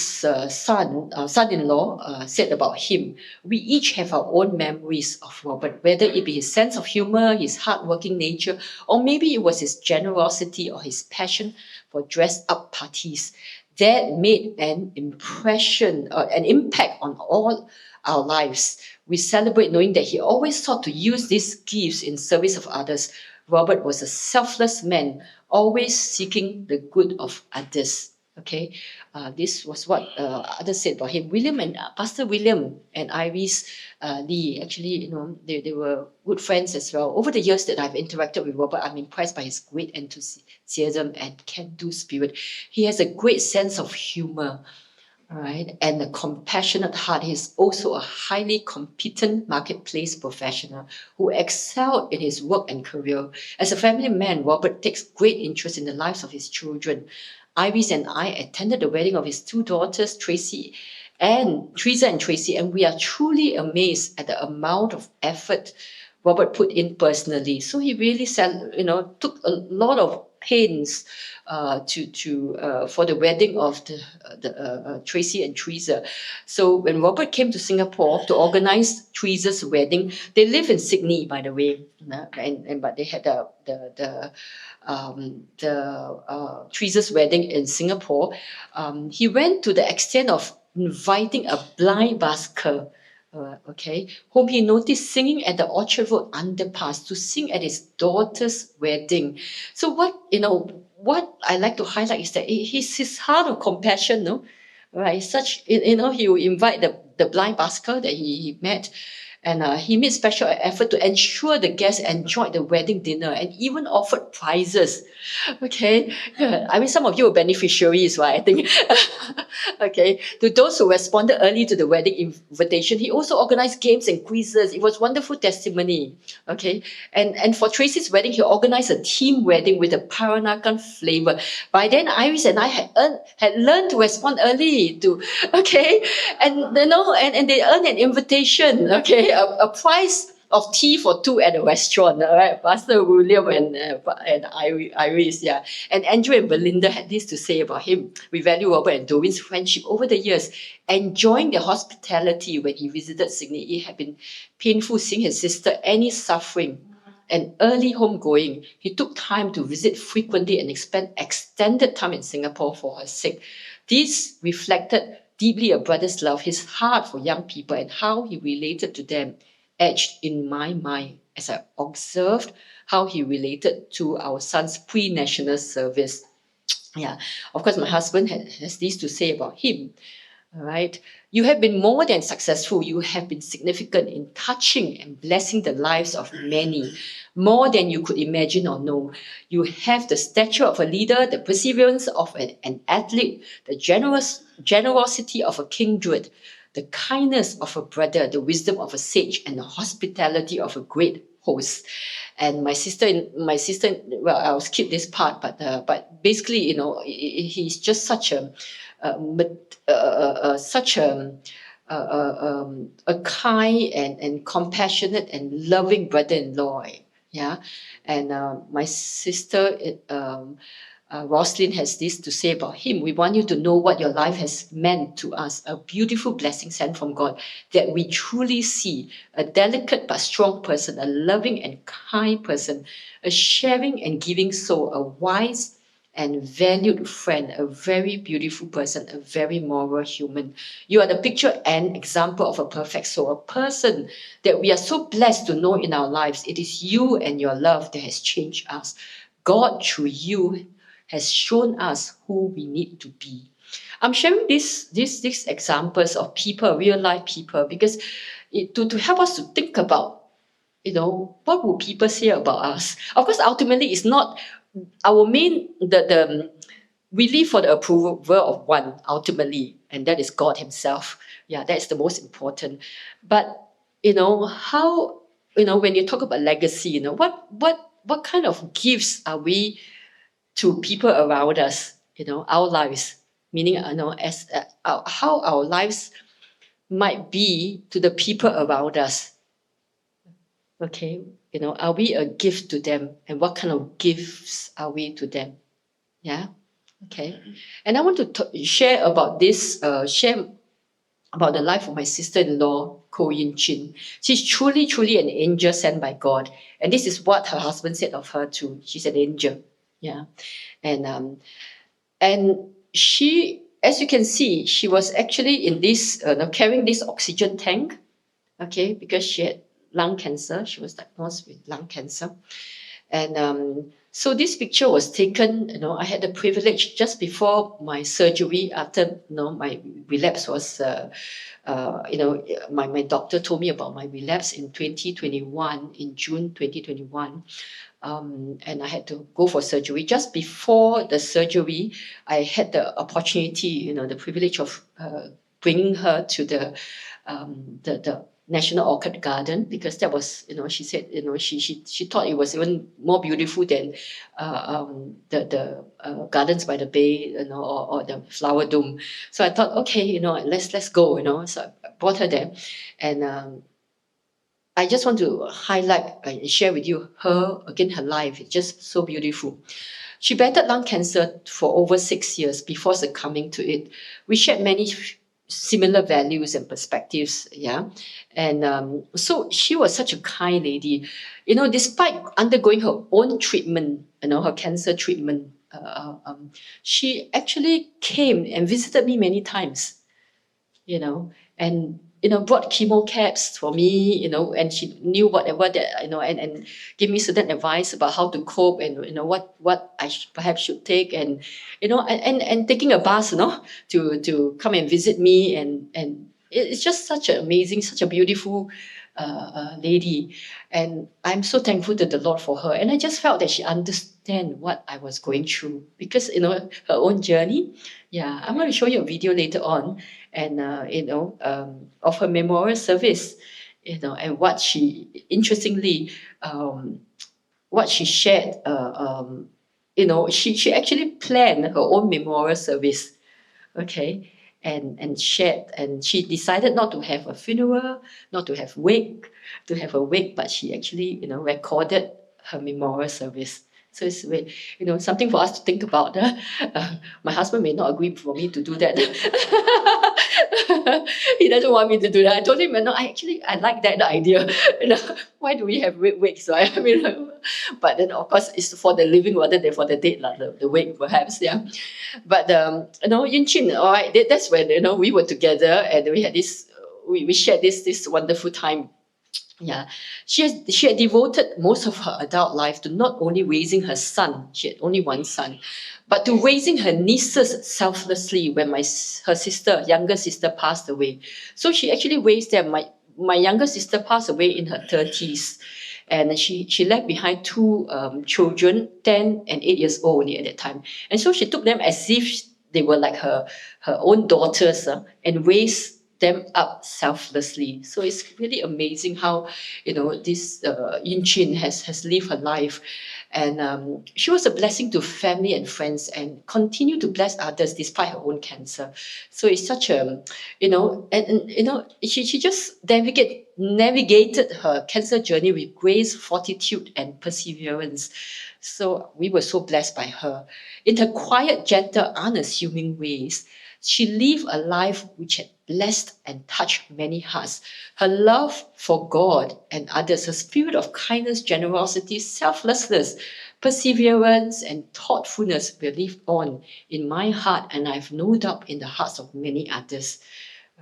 son-in-law said about him. We each have our own memories of Robert, whether it be his sense of humor, his hardworking nature, or maybe it was his generosity or his passion for dressed-up parties that made an impression, an impact on all our lives. We celebrate knowing that he always sought to use these gifts in service of others. Robert was a selfless man, always seeking the good of others. Okay, this was what others said about him. William and Pastor William and Iris Lee, actually, they were good friends as well. Over the years that I've interacted with Robert, I'm impressed by his great enthusiasm and can-do spirit. He has a great sense of humor, right, and a compassionate heart. He's also a highly competent marketplace professional who excelled in his work and career. As a family man, Robert takes great interest in the lives of his children. Iris and I attended the wedding of his two daughters, Teresa and Tracy, and we are truly amazed at the amount of effort Robert put in personally. So he really took a lot of pains for the wedding of the Tracy and Teresa. So when Robert came to Singapore to organize Teresa's wedding, they live in Sydney, by the way, but they had Teresa's wedding in Singapore. He went to the extent of inviting a blind busker, whom he noticed singing at the Orchard Road underpass to sing at his daughter's wedding. So what I like to highlight is that his heart of compassion, no, right? He will invite the blind busker that he met. And he made special effort to ensure the guests enjoyed the wedding dinner and even offered prizes. Okay, yeah. I mean, some of you were beneficiaries, right? I think. Okay, to those who responded early to the wedding invitation, he also organized games and quizzes. It was wonderful testimony. Okay, and for Tracy's wedding, he organized a team wedding with a Paranakan flavor. By then, Iris and I had learned to respond early to, and and they earned an invitation. Okay, a prize of tea for two at a restaurant, all right? Pastor William and Iris, yeah. And Andrew and Belinda had this to say about him. We value Robert and Doreen's friendship over the years, enjoying their hospitality when he visited Sydney. It had been painful seeing his sister Annie suffering and early homegoing. He took time to visit frequently and spend extended time in Singapore for her sake. This reflected deeply a brother's love, his heart for young people, and how he related to them etched in my mind as I observed how he related to our son's pre-national service. Yeah, of course, my husband has this to say about him. All right. You have been more than successful. You have been significant in touching and blessing the lives of many, more than you could imagine or know. You have the stature of a leader, the perseverance of an athlete, the generosity of a kindred, the kindness of a brother, the wisdom of a sage, and the hospitality of a great host. And well, I'll skip this part, but basically, he's just such a kind and compassionate and loving brother-in-law. Yeah, and my sister, Roslyn, has this to say about him. We want you to know what your life has meant to us, a beautiful blessing sent from God, that we truly see a delicate but strong person, a loving and kind person, a sharing and giving soul, a wise and valued friend, a very beautiful person, a very moral human. You are the picture and example of a perfect soul, a person that we are so blessed to know in our lives. It is you and your love that has changed us. God, through you, has shown us who we need to be. I'm sharing these examples of people, real life people, because to help us to think about, what will people say about us? Of course, ultimately, it's not our main, we live for the approval of one ultimately, and that is God Himself. Yeah, that's the most important. But how, when you talk about legacy, what kind of gifts are we to people around us? Our lives, meaning as how our lives might be to the people around us. Okay, are we a gift to them, and what kind of gifts are we to them? Yeah. Okay. And I want to share about share about the life of my sister-in-law, Ko Yin Chin. She's truly, truly an angel sent by God. And this is what her husband said of her too. She's an angel. Yeah. And she, as you can see, she was actually in this, carrying this oxygen tank, okay, because she had lung cancer. She was diagnosed with lung cancer. And so this picture was taken, I had the privilege just before my surgery, after, my relapse was, my doctor told me about my relapse in 2021, in June 2021. And I had to go for surgery. Just before the surgery, I had the opportunity, the privilege of bringing her to the National Orchid Garden, because that was, she said, she thought it was even more beautiful than the gardens by the bay, or the flower dome. So I thought, okay, let's go, So I brought her there, and I just want to highlight and share with you her life. It's just so beautiful. She battled lung cancer for over 6 years before succumbing to it. We shared many similar values and perspectives, yeah. And so she was such a kind lady. Despite undergoing her own treatment, her cancer treatment, she actually came and visited me many times, and brought chemo caps for me, and she knew whatever that, and give me certain advice about how to cope, and what I perhaps should take, and and taking a bus, to come and visit me, and it's just such an amazing, such a beautiful lady, and I'm so thankful to the Lord for her. And I just felt that she understand what I was going through, because her own journey. Yeah, I'm going to show you a video later on, and of her memorial service, and what she, interestingly, what she shared. She actually planned her own memorial service, okay, and shared, and she decided not to have a funeral, not to have wake, but she actually recorded her memorial service. So it's something for us to think about. My husband may not agree for me to do that. He doesn't want me to do that. I told him, no, I like that idea. Why do we have wakes, right? I mean, but then of course it's for the living rather than for the dead, like the wake perhaps, yeah. But Yin Chin, all right, that's when we were together, and we had this, we shared this wonderful time. Yeah, she had devoted most of her adult life to not only raising her son, she had only one son, but to raising her nieces selflessly when her sister, younger sister, passed away. So she actually raised them. My younger sister passed away in her 30s, and she left behind two children, 10 and 8 years old only at that time. And so she took them as if they were like her own daughters, and raised them up selflessly. So it's really amazing how, this Yin Chin has lived her life. And she was a blessing to family and friends and continue to bless others despite her own cancer. So it's such a, she just navigated her cancer journey with grace, fortitude, and perseverance. So we were so blessed by her. In her quiet, gentle, unassuming ways, she lived a life which had blessed and touched many hearts. Her love for God and others, her spirit of kindness, generosity, selflessness, perseverance, and thoughtfulness will live on in my heart, and I have no doubt in the hearts of many others.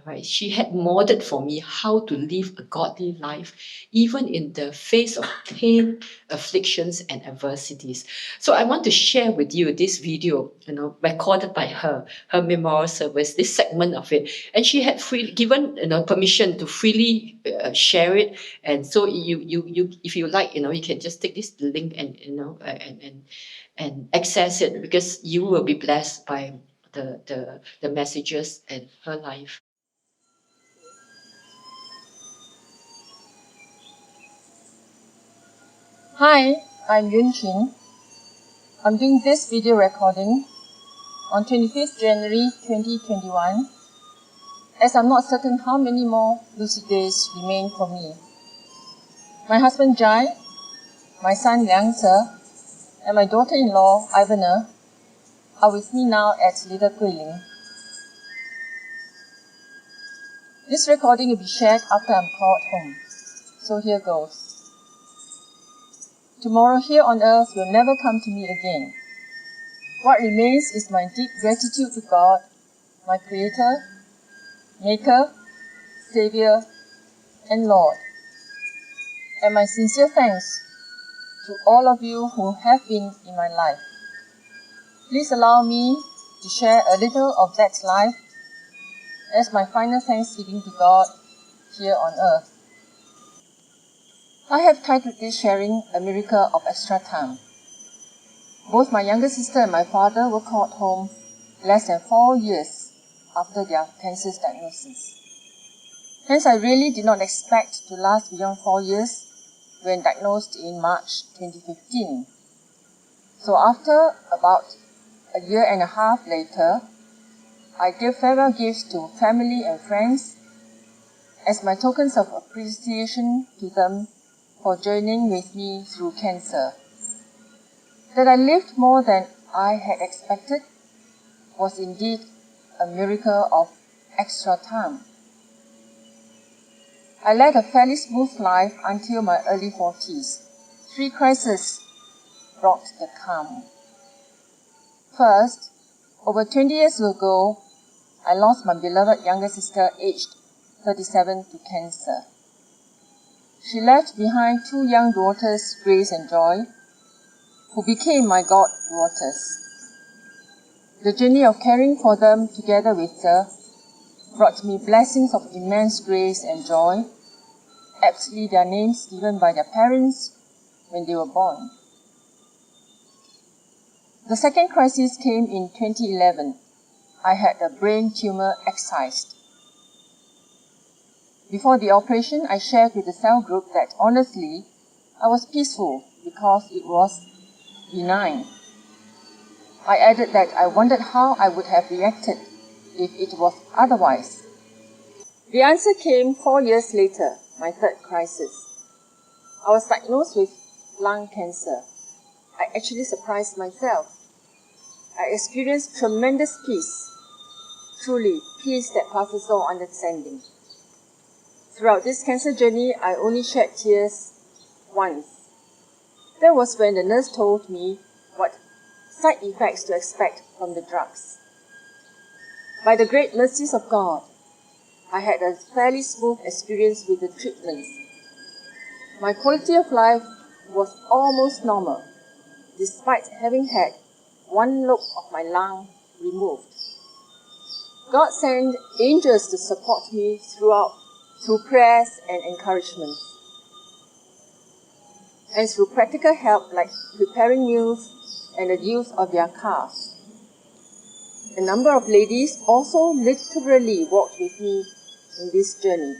Right? She had modeled for me how to live a godly life, even in the face of pain, afflictions, and adversities. So I want to share with you this video, recorded by her memorial service, this segment of it, and she had given permission to freely share it. And so if you like, you can just take this link and and access it, because you will be blessed by the messages and her life. Hi, I'm Yun Chin. I'm doing this video recording on 25th January 2021, as I'm not certain how many more lucid days remain for me. My husband Jai, my son Liang Se, and my daughter-in-law Ivana are with me now at Little Guilin. This recording will be shared after I'm called home, so here goes. Tomorrow here on earth will never come to me again. What remains is my deep gratitude to God, my Creator, Maker, Savior, and Lord, and my sincere thanks to all of you who have been in my life. Please allow me to share a little of that life as my final thanksgiving to God here on earth. I have titled this sharing A Miracle of Extra Time. Both my younger sister and my father were called home less than 4 years after their cancer diagnosis. Hence, I really did not expect to last beyond 4 years when diagnosed in March 2015. So after about a year and a half later, I gave farewell gifts to family and friends as my tokens of appreciation to them for journeying with me through cancer. That I lived more than I had expected was indeed a miracle of extra time. I led a fairly smooth life until my early 40s. 3 crises brought the calm. First, over 20 years ago, I lost my beloved younger sister aged 37 to cancer. She left behind 2 young daughters, Grace and Joy, who became my goddaughters. The journey of caring for them together with her brought me blessings of immense grace and joy, aptly their names given by their parents when they were born. The second crisis came in 2011. I had a brain tumor excised. Before the operation, I shared with the cell group that honestly, I was peaceful because it was benign. I added that I wondered how I would have reacted if it was otherwise. The answer came 4 years later, my third crisis. I was diagnosed with lung cancer. I actually surprised myself. I experienced tremendous peace, truly peace that passes all understanding. Throughout this cancer journey, I only shed tears once. That was when the nurse told me what side effects to expect from the drugs. By the great mercies of God, I had a fairly smooth experience with the treatments. My quality of life was almost normal, despite having had one lobe of my lung removed. God sent angels to support me through prayers and encouragement, and through practical help like preparing meals and the use of their cars. A number of ladies also literally walked with me in this journey,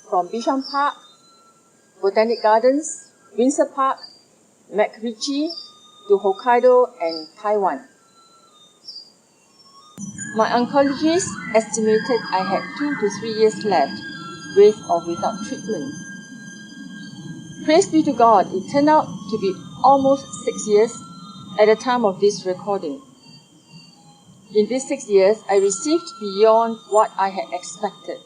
from Bishan Park, Botanic Gardens, Windsor Park, MacRitchie to Hokkaido and Taiwan. My oncologist estimated I had 2 to 3 years left, with or without treatment. Praise be to God, it turned out to be almost 6 years at the time of this recording. In these 6 years, I received beyond what I had expected.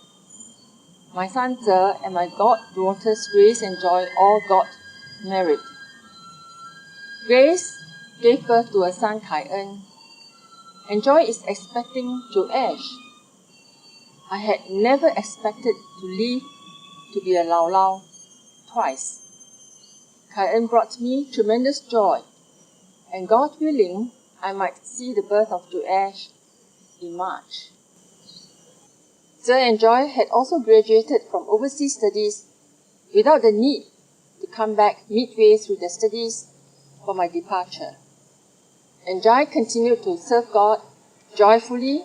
My son Ze and my goddaughter's Grace and Joy all got married. Grace gave birth to a son Kai En, and Joy is expecting Joash. I had never expected to live to be a Lau Lau twice. Kai En brought me tremendous joy, and God willing, I might see the birth of Joash in March. Ze and Joy had also graduated from overseas studies without the need to come back midway through their studies for my departure. And Joy continued to serve God joyfully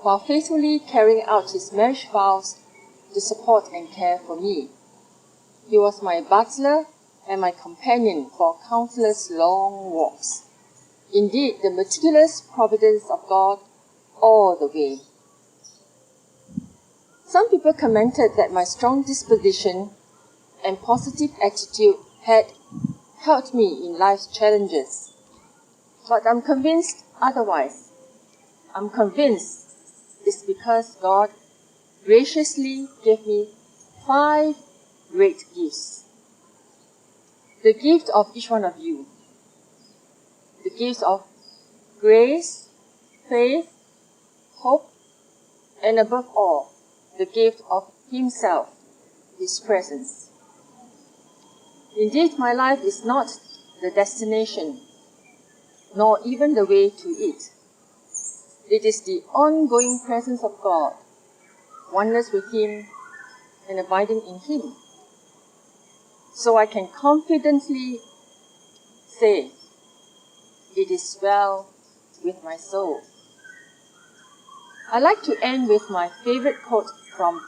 while faithfully carrying out his marriage vows to support and care for me. He was my butler and my companion for countless long walks. Indeed, the meticulous providence of God all the way. Some people commented that my strong disposition and positive attitude had helped me in life's challenges. But I'm convinced otherwise. I'm convinced it's because God graciously gave me 5 great gifts. The gift of each one of you. The gifts of grace, faith, hope, and above all, the gift of Himself, His presence. Indeed, my life is not the destination, nor even the way to it. It is the ongoing presence of God, oneness with Him, and abiding in Him. So I can confidently say, it is well with my soul. I like to end with my favorite quote from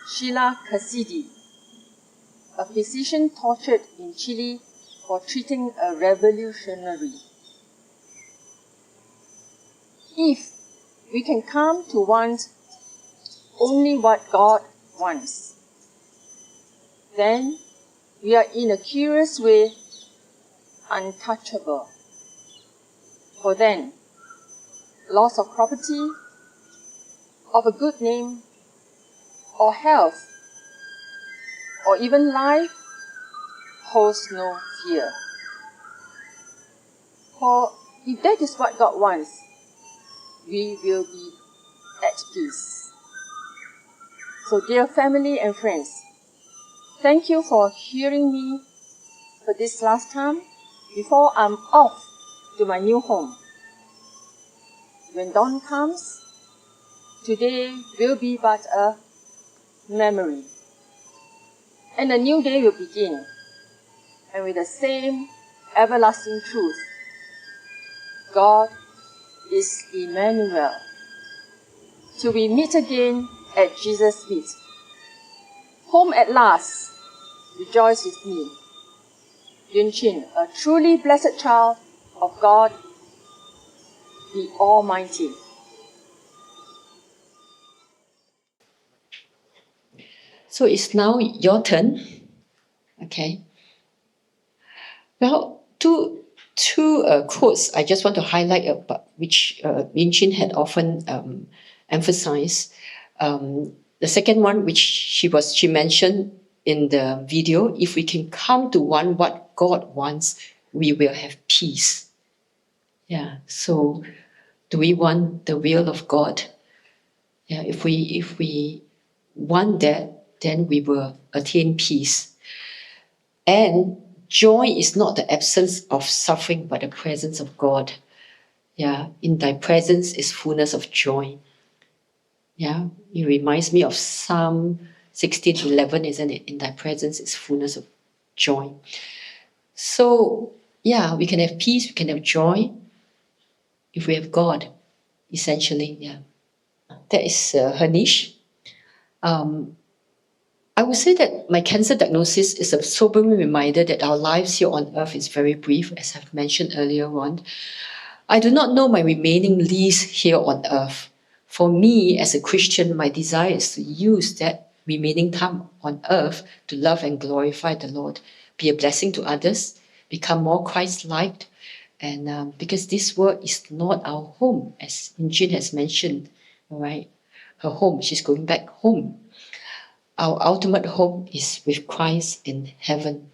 Sheila Cassidy, a physician tortured in Chile for treating a revolutionary. If we can come to want only what God wants, then we are in a curious way untouchable. For then, loss of property, of a good name, or health, or even life holds no fear. For if that is what God wants, we will be at peace. So dear family and friends, thank you for hearing me for this last time before I'm off to my new home. When dawn comes, today will be but a memory. And a new day will begin, and with the same everlasting truth, God is Emmanuel. Till we meet again at Jesus' feet. Home at last, rejoice with me. Yun Chin, a truly blessed child of God, the Almighty. So it's now your turn. Okay. Well, two quotes I just want to highlight about which Lin Chin had often emphasized. The second one, which she mentioned in the video, if we can come to what God wants, we will have peace. Yeah. So, do we want the will of God? Yeah. If we want that, then we will attain peace. And joy is not the absence of suffering, but the presence of God. Yeah, in thy presence is fullness of joy. Yeah, it reminds me of Psalm 16:11, isn't it? In thy presence is fullness of joy. So, yeah, we can have peace, we can have joy if we have God, essentially. Yeah, that is her niche. I would say that my cancer diagnosis is a sobering reminder that our lives here on earth is very brief, as I've mentioned earlier on. I do not know my remaining lease here on earth. For me, as a Christian, my desire is to use that remaining time on earth to love and glorify the Lord, be a blessing to others, become more Christ-like, and because this world is not our home, as Jean has mentioned, all right? Her home, she's going back home. Our ultimate home is with Christ in heaven.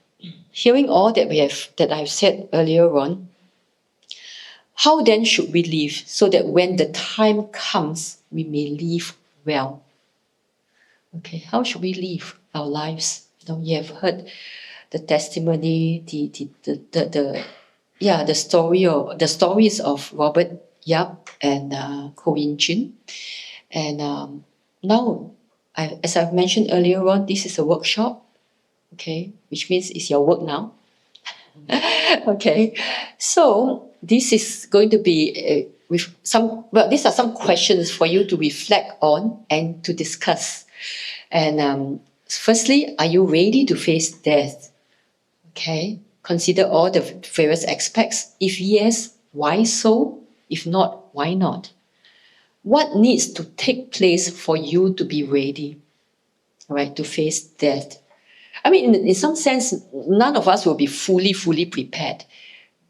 Hearing all that I've said earlier on, how then should we live so that when the time comes, we may live well? Okay, how should we live our lives? You have heard the testimony, the stories of Robert Yap and Ko Yin Jin. And now, as I've mentioned earlier on, this is a workshop, okay, which means it's your work now. Okay, so this is going to be these are some questions for you to reflect on and to discuss. And firstly, are you ready to face death? Okay, consider all the various aspects. If yes, why so? If not, why not? What needs to take place for you to be ready, all right, to face death? I mean, in some sense, none of us will be fully prepared,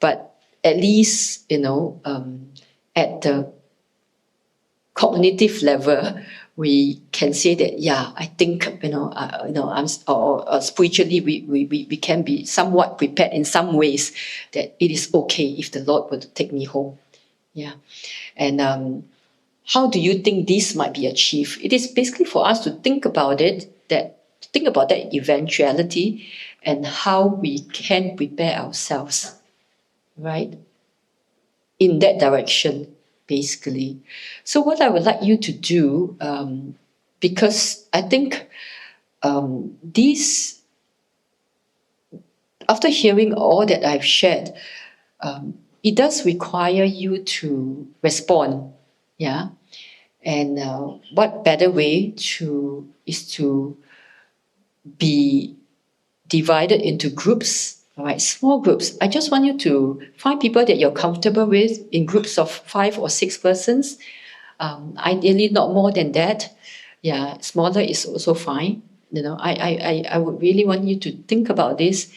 but at least, at the cognitive level, we can say that, yeah, I think, spiritually, we can be somewhat prepared in some ways that it is okay if the Lord will take me home. Yeah. And how do you think this might be achieved? It is basically for us to think about that eventuality and how we can prepare ourselves, right? In that direction, basically. So what I would like you to do, because I think after hearing all that I've shared, it does require you to respond, yeah? And what better way is to be divided into groups, all right, small groups. I just want you to find people that you're comfortable with in groups of 5 or 6 persons. Ideally, not more than that. Yeah, smaller is also fine. I would really want you to think about this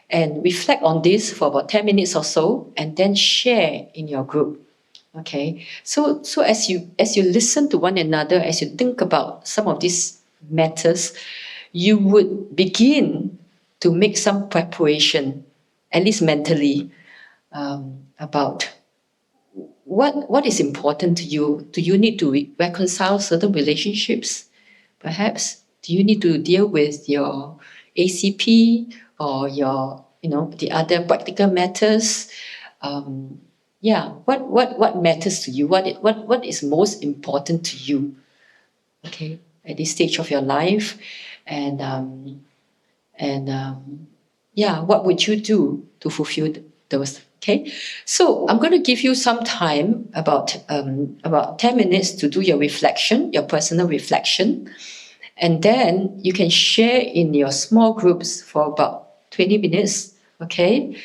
and reflect on this for about 10 minutes or so, and then share in your group. Okay, so as you listen to one another, as you think about some of these matters, you would begin to make some preparation, at least mentally, about what is important to you. Do you need to reconcile certain relationships? Perhaps do you need to deal with your ACP or your the other practical matters? What matters to you? What is most important to you? Okay, at this stage of your life, and what would you do to fulfill those? Okay, so I'm going to give you some time, about 10 minutes, to do your reflection, your personal reflection, and then you can share in your small groups for about 20 minutes. Okay,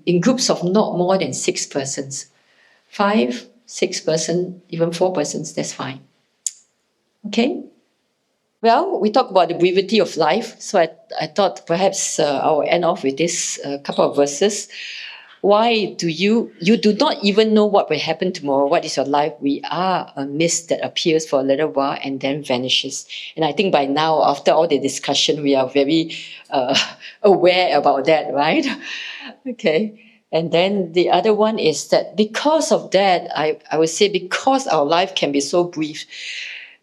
in groups of not more than 6 persons, 5, 6 persons, even 4 persons. That's fine. Okay. Well, we talked about the brevity of life, so I thought perhaps I will end off with this couple of verses. Why do you do not even know what will happen tomorrow? What is your life? We are a mist that appears for a little while and then vanishes. And I think by now, after all the discussion, we are very aware about that, right? Okay. And then the other one is that because of that, I would say because our life can be so brief,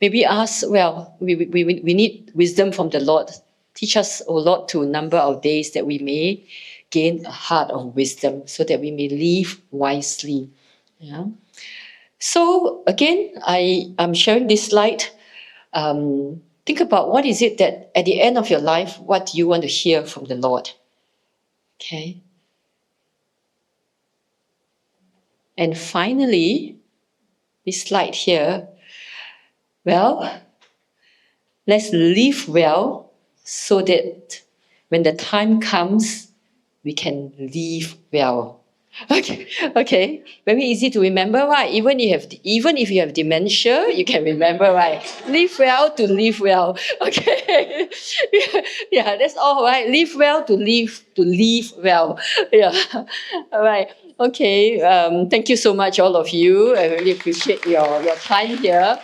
maybe ask, well, we need wisdom from the Lord Teach us, O Lord, to number our days that we may gain a heart of wisdom so that we may live wisely. Yeah. So again, I'm sharing this slide. Think about what is it that at the end of your life, what do you want to hear from the Lord? Okay. And finally, this slide here, well, let's live well so that when the time comes, we can live well. Okay. Very easy to remember, right? Even if you have dementia, you can remember, right? Live well to live well. Okay. Yeah, that's all, right? Live well to live well. Yeah. All right. Okay. Thank you so much, all of you. I really appreciate your time here.